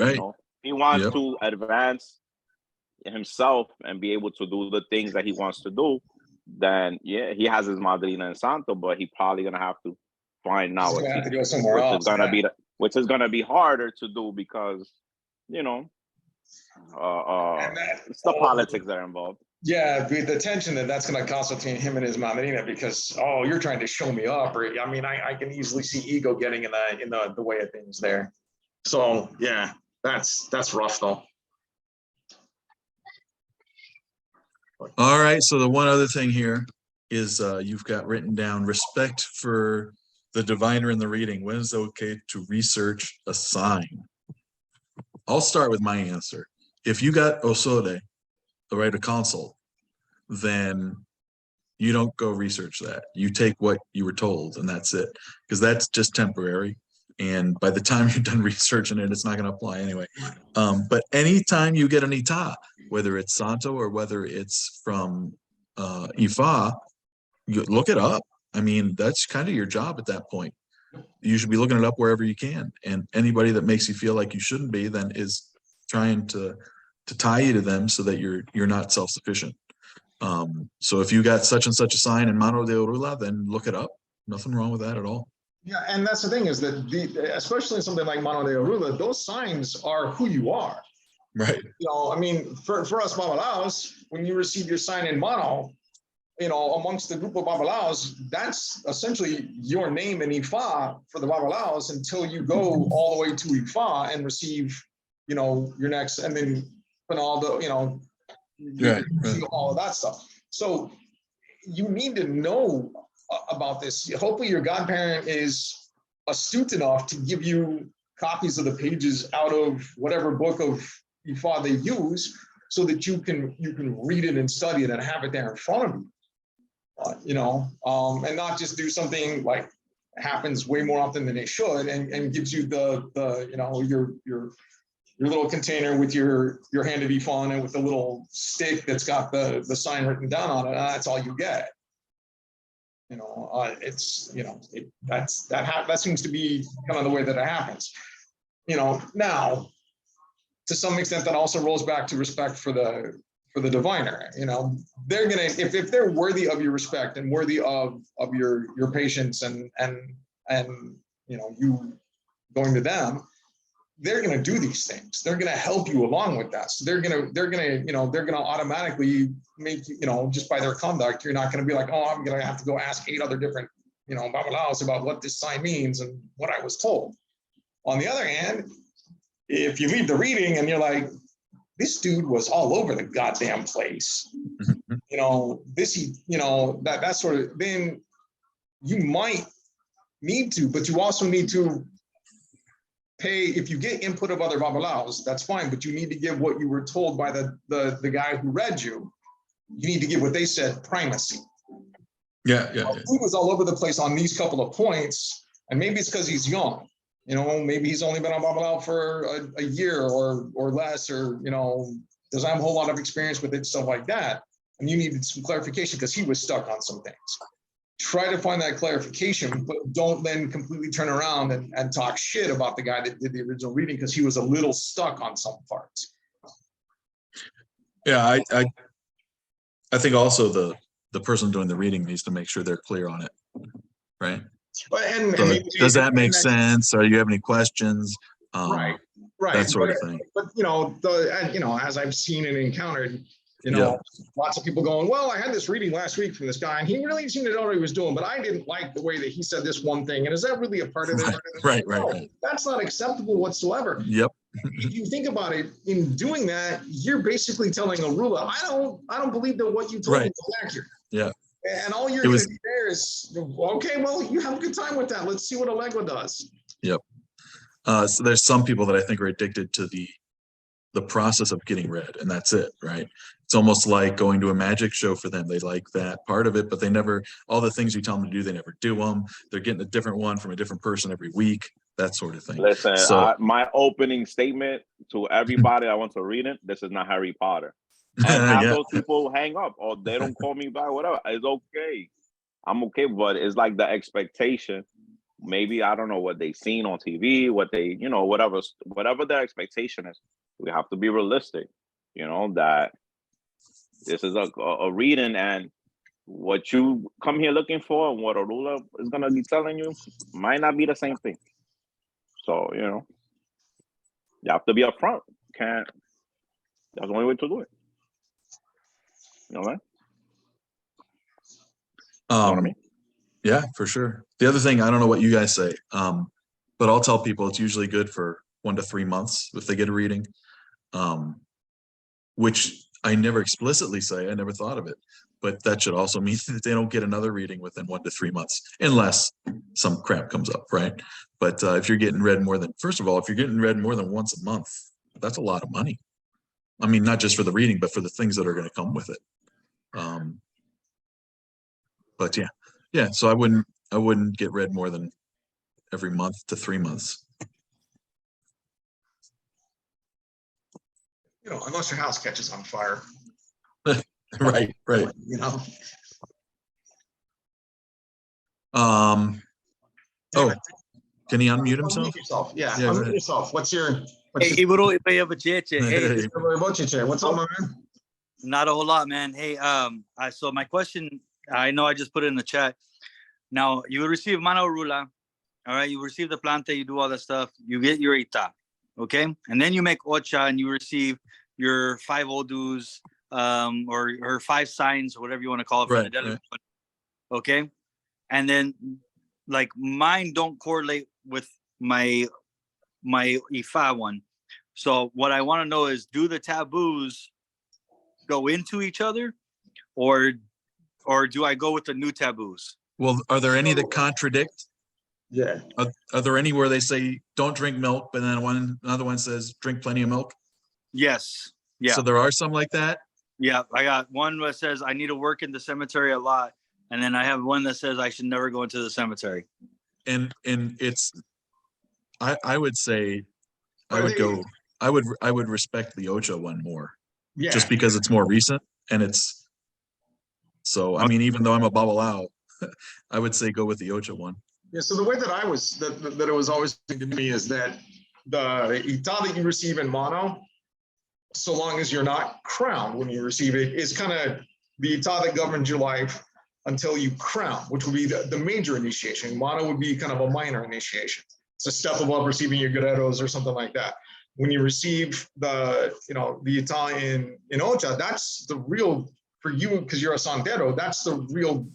He wants to advance himself and be able to do the things that he wants to do. Then, yeah, he has his madrina and santo, but he probably going to have to find now which is going to be harder to do because, it's the politics that are involved. Yeah, the tension that's going to cause between him and his madrina, because you're trying to show me up, or I mean, I can easily see ego getting in the way of things there. So yeah, that's rough though. All right, so the one other thing here is you've got written down respect for the diviner in the reading. When is it okay to research a sign? I'll start with my answer. If you got Osode, right, a consult, then you don't go research that. You take what you were told and that's it, because that's just temporary. And by the time you're done researching it, it's not going to apply anyway. But anytime you get an Ita, whether it's Santo or whether it's from Ifa, you look it up. I mean, that's kind of your job at that point. You should be looking it up wherever you can. And anybody that makes you feel like you shouldn't be then is trying to tie you to them so that you're not self-sufficient. So if you got such and such a sign in Mano de Orula, then look it up. Nothing wrong with that at all. Yeah, and that's the thing is that especially in something like Mano de Orula, those signs are who you are. Right. I mean, for us Babalaos, when you receive your sign in Mano, amongst the group of Babalaos, that's essentially your name in Ifa for the Babalaos until you go all the way to Ifa and receive, your next, and then all the, all of that stuff. So you need to know about this. Hopefully your godparent is astute enough to give you copies of the pages out of whatever book of Ifa they use, so that you can read it and study it and have it there in front of you. And not just do something like happens way more often than it should, and gives you your little container with your handed Ifan and with the little stick that's got the sign written down on it. That's all you get. That seems to be kind of the way that it happens. Now, to some extent, that also rolls back to respect for the diviner. They're gonna, if they're worthy of your respect and worthy of your patience and you going to them, they're going to do these things. They're going to help you along with that. So they're going to automatically make just by their conduct, you're not going to be like, oh, I'm going to have to go ask 8 other different babalaos about what this sign means and what I was told. On the other hand, if you leave the reading and you're like, this dude was all over the goddamn place, that sort of, then you might need to, but you also need to pay, if you get input of other babalaos, that's fine, but you need to give what you were told by the guy who read you. You need to give what they said primacy. Yeah. He was all over the place on these couple of points, and maybe it's because he's young. Maybe he's only been on Babalao for a year or less, or doesn't have a whole lot of experience with it, stuff like that. And you needed some clarification because he was stuck on some things. Try to find that clarification, but don't then completely turn around and talk shit about the guy that did the original reading because he was a little stuck on some parts. Yeah, I think also the person doing the reading needs to make sure they're clear on it, right? And does that make sense? Or do you have any questions? Right. That sort of thing. But as I've seen and encountered, Yeah. lots of people going, well, I had this reading last week from this guy, and he really seemed to know what he was doing, but I didn't like the way that he said this one thing. And is that really a part of it? Right. That's not acceptable whatsoever. Yep. If you think about it, in doing that, you're basically telling Arula, I don't believe that what you told me is accurate. Yeah. And all you're going to do there is, okay, well, you have a good time with that. Let's see what Alegua does. Yep. So there's some people that I think are addicted to the process of getting read, and that's it, right? It's almost like going to a magic show for them. They like that part of it, but they never, all the things you tell them to do, they never do them. They're getting a different one from a different person every week, that sort of thing. Listen, my opening statement to everybody I want to read it, this is not Harry Potter. And have those people hang up, or they don't call me back, whatever. It's okay. I'm okay, but it's like the expectation. Maybe I don't know what they seen on TV, what they, whatever their expectation is. We have to be realistic, that this is a reading, and what you come here looking for and what Arula is gonna be telling you might not be the same thing. So, you have to be upfront. That's the only way to do it. You know what I mean? Yeah, for sure. The other thing, I don't know what you guys say, but I'll tell people it's usually good for 1 to 3 months if they get a reading, which I never explicitly say. I never thought of it, but that should also mean that they don't get another reading within 1 to 3 months, unless some crap comes up, right? But if you're getting read first of all, if you're getting read more than once a month, that's a lot of money. I mean, not just for the reading, but for the things that are going to come with it. But yeah. So I wouldn't get read more than every month to 3 months. Unless your house catches on fire. Right. Oh, can he unmute himself? Unmute yourself. Yeah, unmute yourself. What's your? Hey, bro, hey, What's up, my man? Not a whole lot, man. Hey, so my question, I know I just put it in the chat. Now, you receive mano rula, all right? You receive the planta, you do all that stuff. You get your ita, okay? And then you make ocha, and you receive your 5 odus, or 5 signs, or whatever you want to call it. Right. Okay? And then, like, mine don't correlate with my Ifa one. So what I want to know is, do the taboos go into each other, or do I go with the new taboos? Well, are there any that contradict? Yeah. Are there any where they say don't drink milk, but then another one says drink plenty of milk? Yes. Yeah. So there are some like that? Yeah. I got one that says I need to work in the cemetery a lot. And then I have one that says I should never go into the cemetery. And it's, I would say, I would respect the Ocha one more. Yeah. Just because it's more recent, and it's, so, I mean, even though I'm a Babalao, I would say go with the Ocha one. Yeah, so the way that that it was always to me is that the ita that you receive in mono, so long as you're not crowned when you receive it, is kind of the ita that governs your life until you crown, which would be the major initiation. Mono would be kind of a minor initiation. It's a step above receiving your guerreros or something like that. When you receive the ita in Ocha, that's the real, for you, because you're a santero, that's the real,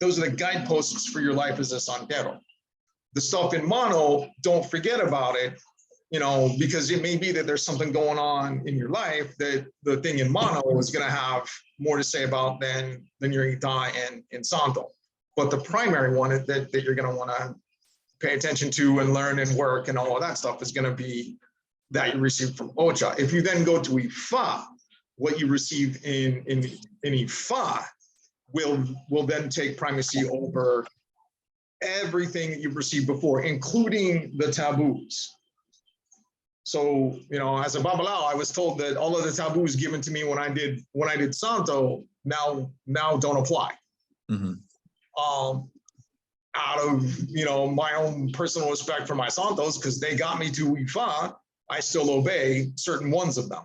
those are the guideposts for your life as a santero. The stuff in mono, don't forget about it, because it may be that there's something going on in your life that the thing in mono is going to have more to say about than your ita in santo. But the primary one that you're going to want to pay attention to and learn and work and all of that stuff is going to be that you receive from Ocha. If you then go to Ifa, what you receive in Ifa will then take primacy over everything that you've received before, including the taboos. So, you know, as a Babalao, I was told that all of the taboos given to me when I did Santo now don't apply. Mm-hmm. Out of, you know, my own personal respect for my Santos, because they got me to Ifa, I still obey certain ones of them.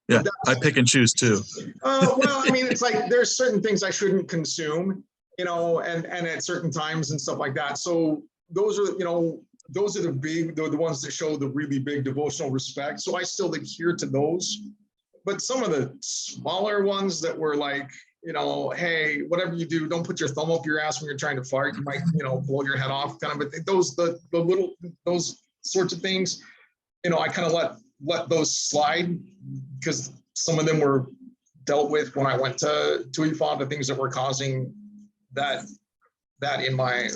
Yeah, I pick and choose too. Well, I mean, it's like there's certain things I shouldn't consume, you know, and at certain times and stuff like that. So those are, you know, those are the ones that show the really big devotional respect. So I still adhere to those. But some of the smaller ones that were like, you know, hey, whatever you do, don't put your thumb up your ass when you're trying to fart. You might, you know, blow your head off, kind of. But those sorts of things, you know, I kind of let those slide because some of them were dealt with when I went to Ifa, the things that were causing that in my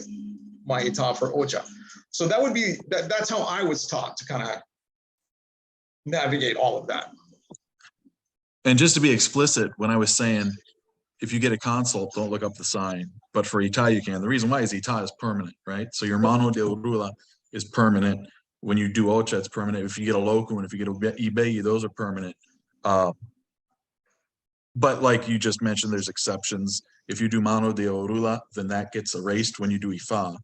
Ita for Ocha. So that would be that's how I was taught to kind of navigate all of that. And just to be explicit, when I was saying, if you get a consult, don't look up the sign. But for Ita, you can. The reason why is Ita is permanent, right? So your Mano de Urula is permanent. When you do Ocha, it's permanent. If you get a Loku and if you get a Ibeyi, those are permanent. But like you just mentioned, there's exceptions. If you do Mano de Urula, then that gets erased when you do Ifa,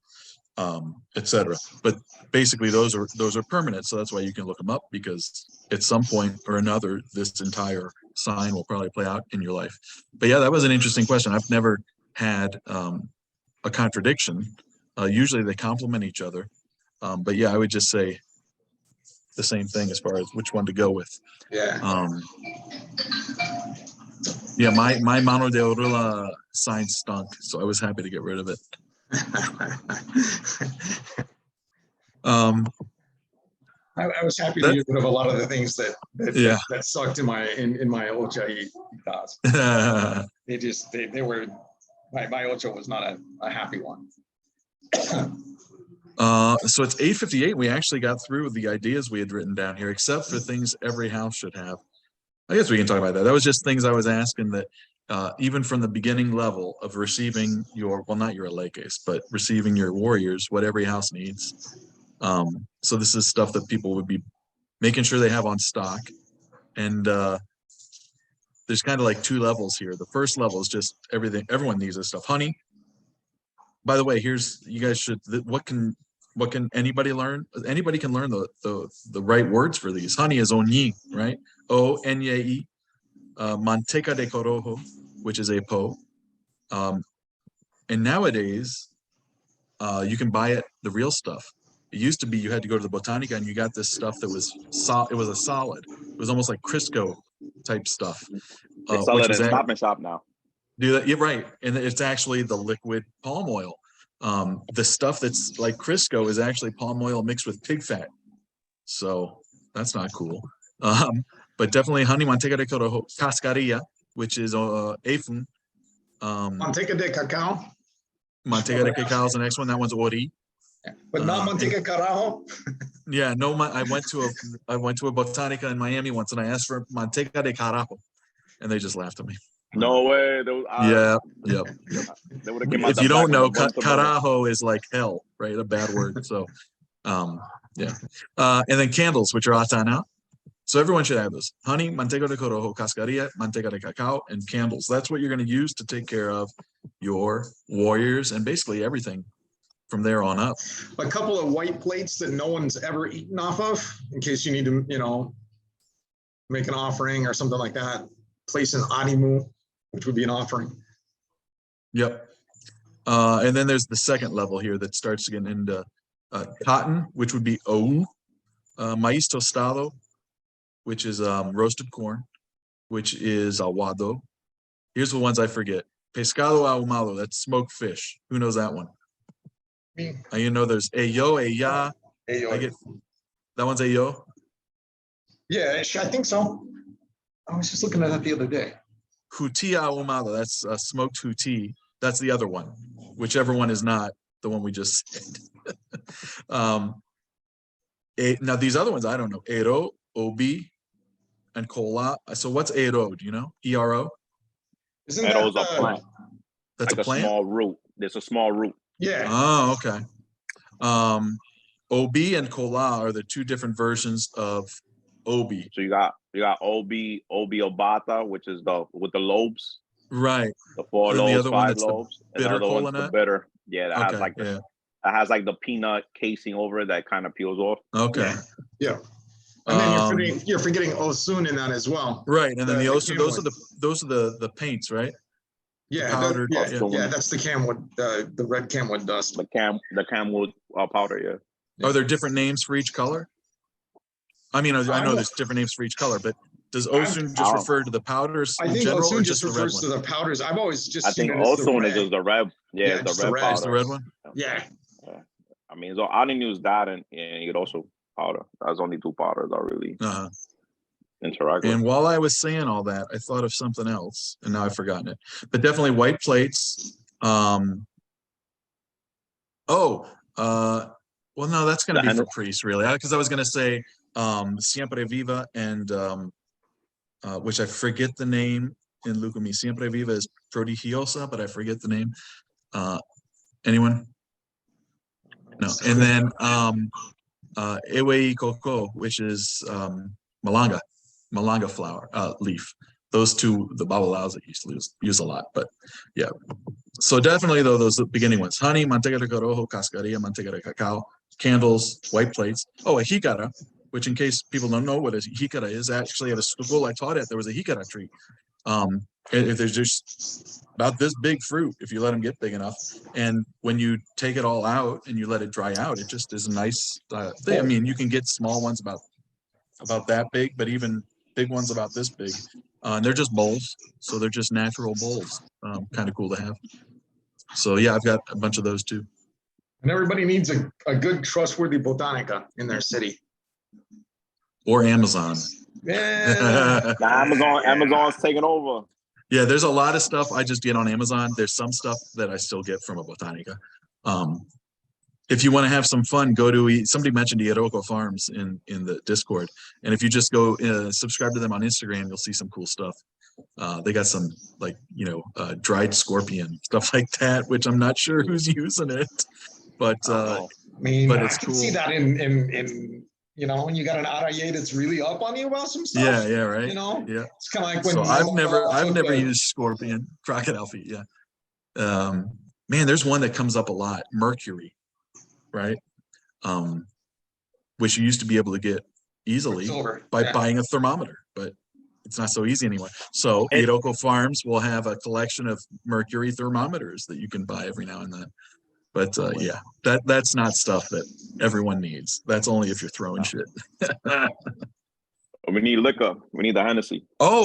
etc. But basically, those are permanent. So that's why you can look them up, because at some point or another, this entire sign will probably play out in your life. But yeah, that was an interesting question. I've never had a contradiction. Usually they complement each other. But yeah, I would just say the same thing as far as which one to go with. Yeah. Yeah, my Mano de Orula sign stunk, so I was happy to get rid of it. I was happy to get rid of a lot of the things that sucked in my Ocha Itas. They were my Ocha was not a happy one. So it's 8:58. We actually got through the ideas we had written down here, except for things every house should have. I guess we can talk about that. That was just things I was asking that even from the beginning level of receiving your, well, not your Alekes, but receiving your warriors, what every house needs. So this is stuff that people would be making sure they have on stock. And there's kind of like two levels here. The first level is just everything. Everyone needs this stuff. Honey. By the way, here's, you guys should, what can anybody learn? Anybody can learn the right words for these. Honey is onyi, right? O-N-Y-E. Manteca de corojo, which is a po. And nowadays, you can buy it, the real stuff. It used to be you had to go to the Botanica and you got this stuff that was it was a solid. It was almost like Crisco type stuff. They sell it in Stop and Shop now. Do that? You're right. And it's actually the liquid palm oil. The stuff that's like Crisco is actually palm oil mixed with pig fat. So that's not cool. But definitely honey manteca de corojo, cascarilla, which is afun. Manteca de cacao. Manteca de cacao is the next one. That one's ori. But not manteca carajo. Yeah, no. I went to a Botanica in Miami once, and I asked for manteca de carajo, and they just laughed at me. No way. Yep. If you don't know, carajo is like hell, right? A bad word. So, yeah. And then candles, which are atana. So everyone should have this. Honey, manteca de corojo, cascarilla, manteca de cacao, and candles. That's what you're going to use to take care of your warriors and basically everything from there on up. A couple of white plates that no one's ever eaten off of, in case you need to, you know, make an offering or something like that. Place an animu, which would be an offering. Yep. And then there's the second level here that starts getting into cotton, which would be ou, maíz tostado, which is roasted corn, which is aguado. Here's the ones I forget. Pescado ahumado, that's smoked fish. Who knows that one? Me. You know there's ayo, aya. Ayo. That one's ayo? Yeah, I think so. I was just looking at that the other day. Huti ahumado, that's smoked huti. That's the other one. Whichever one is not the one we just said. Now these other ones I don't know. Ero, Obi, and Cola. So what's Ero? Do you know? ERO? Isn't And that those are plant, That's like a plant. small root. There's a small root. yeah. Oh, okay. Obi and Cola are the two different versions of Obi. So you got Obi Obata, which is the with the lobes, Right. the 4 And then the lobes, other one 5 that's the lobes, and the bitter other one's cola the nut? bitter. Yeah, that has Okay. like Yeah. that has like the peanut casing over it that kind of peels off. Okay. Yeah. And then Um, you're forgetting Osun in that as well. Right. And then the Osu, those camwood. are the paints, right? Yeah, powdered- yeah, yeah. yeah, that's the camwood, the red camwood dust. The camwood powder. Yeah. Are there different names for each color? I mean, I know there's different names for each color, but does Osun just refer to the powders I in think general, or Osun just just the red refers to one? the powders. I've always just I seen think it as the also is red. just the red. Yeah, Yeah, it's just the the red red. It's powder. the red one. Yeah. I mean, so I didn't use that and it also powder. That's only 2 powders I really Uh-huh. interact with. And while I was saying all that, I thought of something else, and now I've forgotten it. But definitely white plates. Well, no, that's going to The be for Hen- priests, really, because I was going to say Siempre Viva and which I forget the name in Lucumi. Siempre Viva is Prodigiosa, but I forget the name. Anyone? No. And then Ewe Coco, which is Malanga flower leaf. Those two, the babalaos that used to use a lot, but yeah. So definitely though, those beginning ones: honey, manteca de corojo, cascarilla, manteca de cacao, candles, white plates. Oh, a jicara, which in case people don't know what a jicara is, actually at a school I taught at, there was a jicara tree. If there's just about this big fruit, if you let them get big enough, and when you take it all out and you let it dry out, it just is a nice thing. I mean, you can get small ones about that big, but even big ones about this big. And they're just bowls, so they're just natural bowls. Kind of cool to have. So yeah, I've got a bunch of those too. And everybody needs a good, trustworthy botanica in their city. Or Amazon. Yeah. Amazon's taking over. Yeah, there's a lot of stuff I just get on Amazon. There's some stuff that I still get from a botanica. If you want to have some fun, go to somebody mentioned Iroko Farms in the Discord, and if you just go subscribe to them on Instagram, you'll see some cool stuff. They got some like dried scorpion stuff like that, which I'm not sure who's using it, but I mean, but I it's can cool. see that in when you got an araye that's really up on you about some stuff. Yeah, right. Yeah, it's kind of like when. So I've never used scorpion crocodile feet. Yeah, man, there's one that comes up a lot, mercury, right? Which you used to be able to get easily by buying a thermometer, but it's not so easy anymore. So Iroko Farms will have a collection of mercury thermometers that you can buy every now and then. But yeah, that's not stuff that everyone needs. That's only if you're throwing shit. We need liquor. We need the Hennessy. How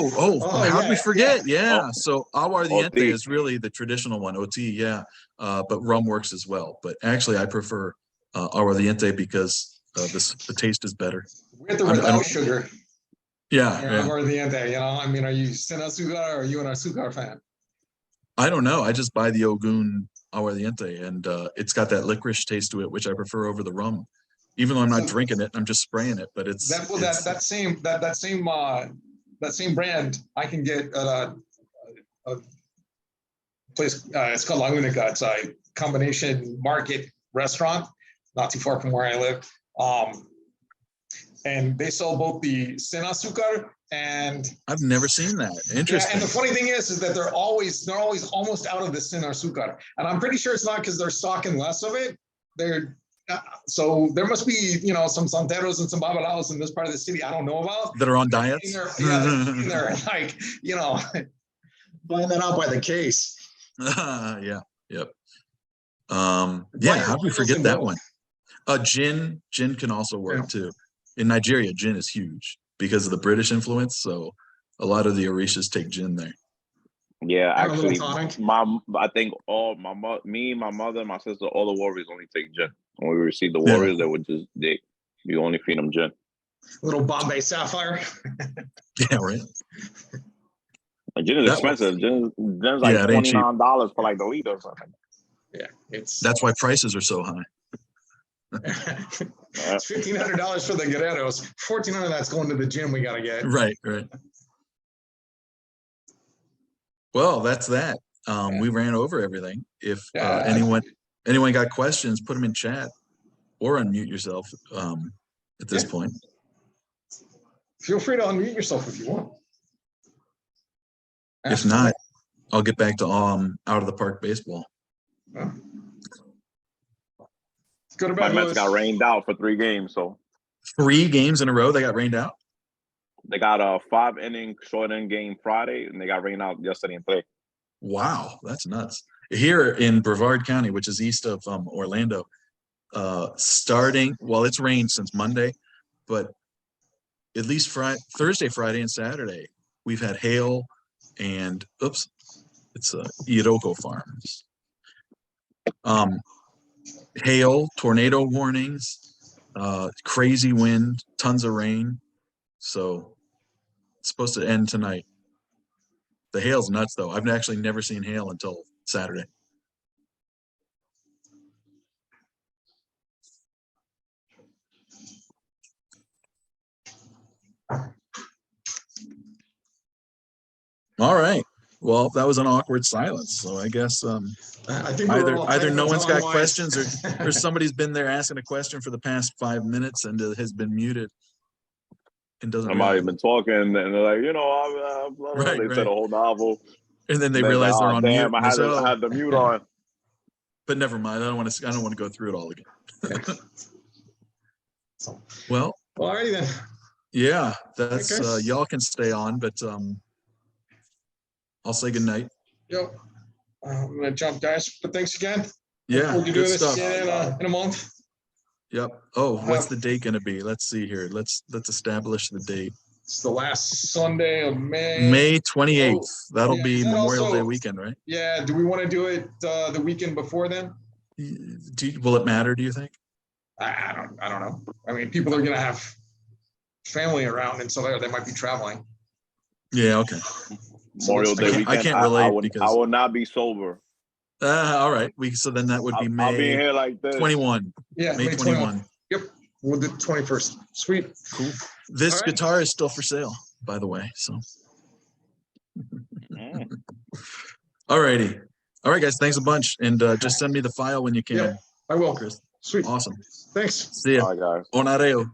did we forget? Yeah. Oh. So aguardiente OT. is really the traditional one, OT, yeah. But rum works as well. But actually, I prefer aguardiente because the taste is better. With or without sugar. Yeah. Aguardiente, I mean, are you sin azúcar or are you an azúcar fan? I don't know. I just buy the Ogun aguardiente, and it's got that licorice taste to it, which I prefer over the rum. Even though I'm not drinking it, I'm just spraying it. But it's that same brand I can get at a place. It's called La Única. It's a combination market restaurant, not too far from where I live. And they sell both the sin azúcar and I've never seen that. Interesting. Yeah, and the funny thing is that they're always almost out of the sin azúcar, and I'm pretty sure it's not because they're stocking less of it. So there must be some santeros and some babalaos in this part of the city I don't know about that are on diets. They're like buying that out by the case. Yeah. Yep. How do we forget that one? Gin can also work too. In Nigeria, gin is huge because of the British influence. So a lot of the Orishas take gin there. Yeah, actually, I think my mother, my sister, all the warriors only take gin. When we receive the warriors, they only feed them gin. Little Bombay Sapphire. Yeah, right. Gin is expensive. Gin's like $29 for like the liter or something. Yeah, it's That's why prices are so high. it's $1,500 for the Guerreros. $1,400 that's going to the gym. We got to get. Right, right. Well, that's that. We ran over everything. If Yeah, anyone got questions, put them in chat or unmute yourself at this point. Feel free to unmute yourself if you want. If not, I'll get back to out of the park baseball. Let's go to My bed, Mets Lewis. got rained out for 3 games, so 3 games in a row they got rained out. they got a 5-inning short end game Friday, and they got rained out yesterday and today. Wow, that's nuts. Here in Brevard County, which is east of Orlando, it's rained since Monday, but at least Thursday, Friday, and Saturday, we've had hail and it's Iroko Farms. Hail, tornado warnings, crazy wind, tons of rain. So it's supposed to end tonight. The hail's nuts, though. I've actually never seen hail until Saturday. All right. Well, that was an awkward silence. So I guess I think we're all either no one's got time-wise. questions or somebody's been there asking a question for the past 5 minutes and has been muted and doesn't Somebody realize. been talking, and they're like, they said a whole novel. And then they And realize they're like, on damn, mute. I had the mute on. But never mind. I don't want to go through it all again. Well, Alrighty then. yeah, that's Okay. y'all can stay on, but I'll say goodnight. Yep. I'm gonna jump, guys. But thanks again. Yeah, We'll be good doing this stuff. again in a month. Yep. Oh, what's the date going to be? Let's see here. Let's establish the date. It's the last Sunday of May. May 28th. That'll Yeah, be is that Memorial also- Day weekend, right? Yeah. Do we want to do it the weekend before then? Will it matter, do you think? I don't know. I mean, people are gonna have family around, and so they might be traveling. Yeah, okay. Memorial Day weekend. I can't relate because I will not be sober. all right. So then that would be I'll be in May here like this. 21. Yeah, May 21. Yep. We'll do 21st. Sweet. Cool. This All right. guitar is still for sale, by the way. So all righty. All right, guys. Thanks a bunch. And just send me the file when you can. Yep, I will. Chris. Sweet. Awesome. Thanks. See ya. All right, guys. Onareo.